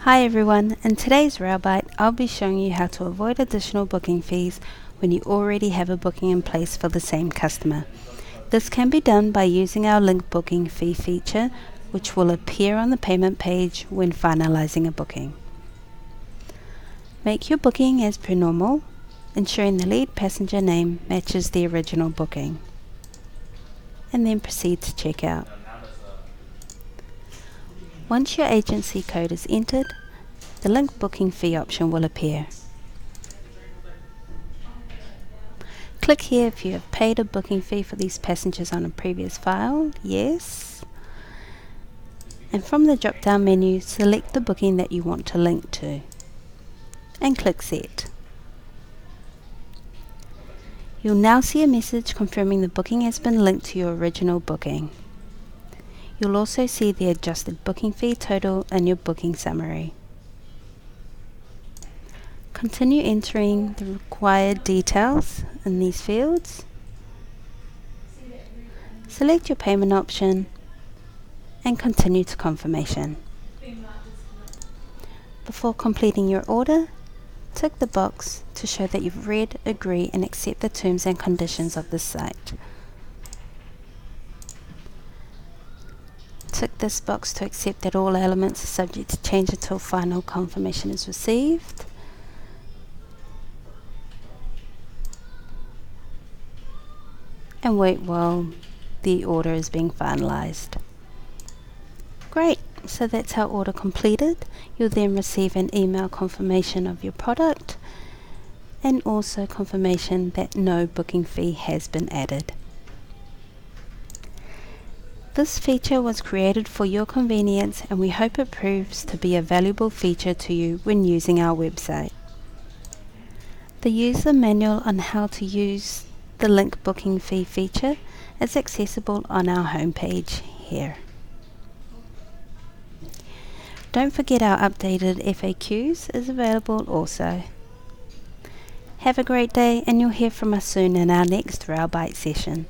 Hi everyone, in today's Railbite I'll be showing you how to avoid additional booking fees when you already have a booking in place for the same customer. This can be done by using our link booking fee feature, which will appear on the payment page when finalizing a booking. Make your booking as per normal, ensuring the lead passenger name matches the original booking, and then proceed to check out. Once your agency code is entered, the link booking fee option will appear. Click here if you have paid a booking fee for these passengers on a previous file, yes. And from the drop down menu, select the booking that you want to link to and click Set. You'll now see a message confirming the booking has been linked to your original booking. You'll also see the adjusted booking fee total in your booking summary. Continue entering the required details in these fields. Select your payment option and continue to confirmation. Before completing your order, tick the box to show that you've read, agree and accept the terms and conditions of this site. Tick this box to accept that all elements are subject to change until final confirmation is received. And wait while the order is being finalized. Great, so that's our order completed. You'll then receive an email confirmation of your product and also confirmation that no booking fee has been added. This feature was created for your convenience and we hope it proves to be a valuable feature to you when using our website. The user manual on how to use the link booking fee feature is accessible on our homepage here. Don't forget our updated FAQs is available also. Have a great day and you'll hear from us soon in our next Railbite session.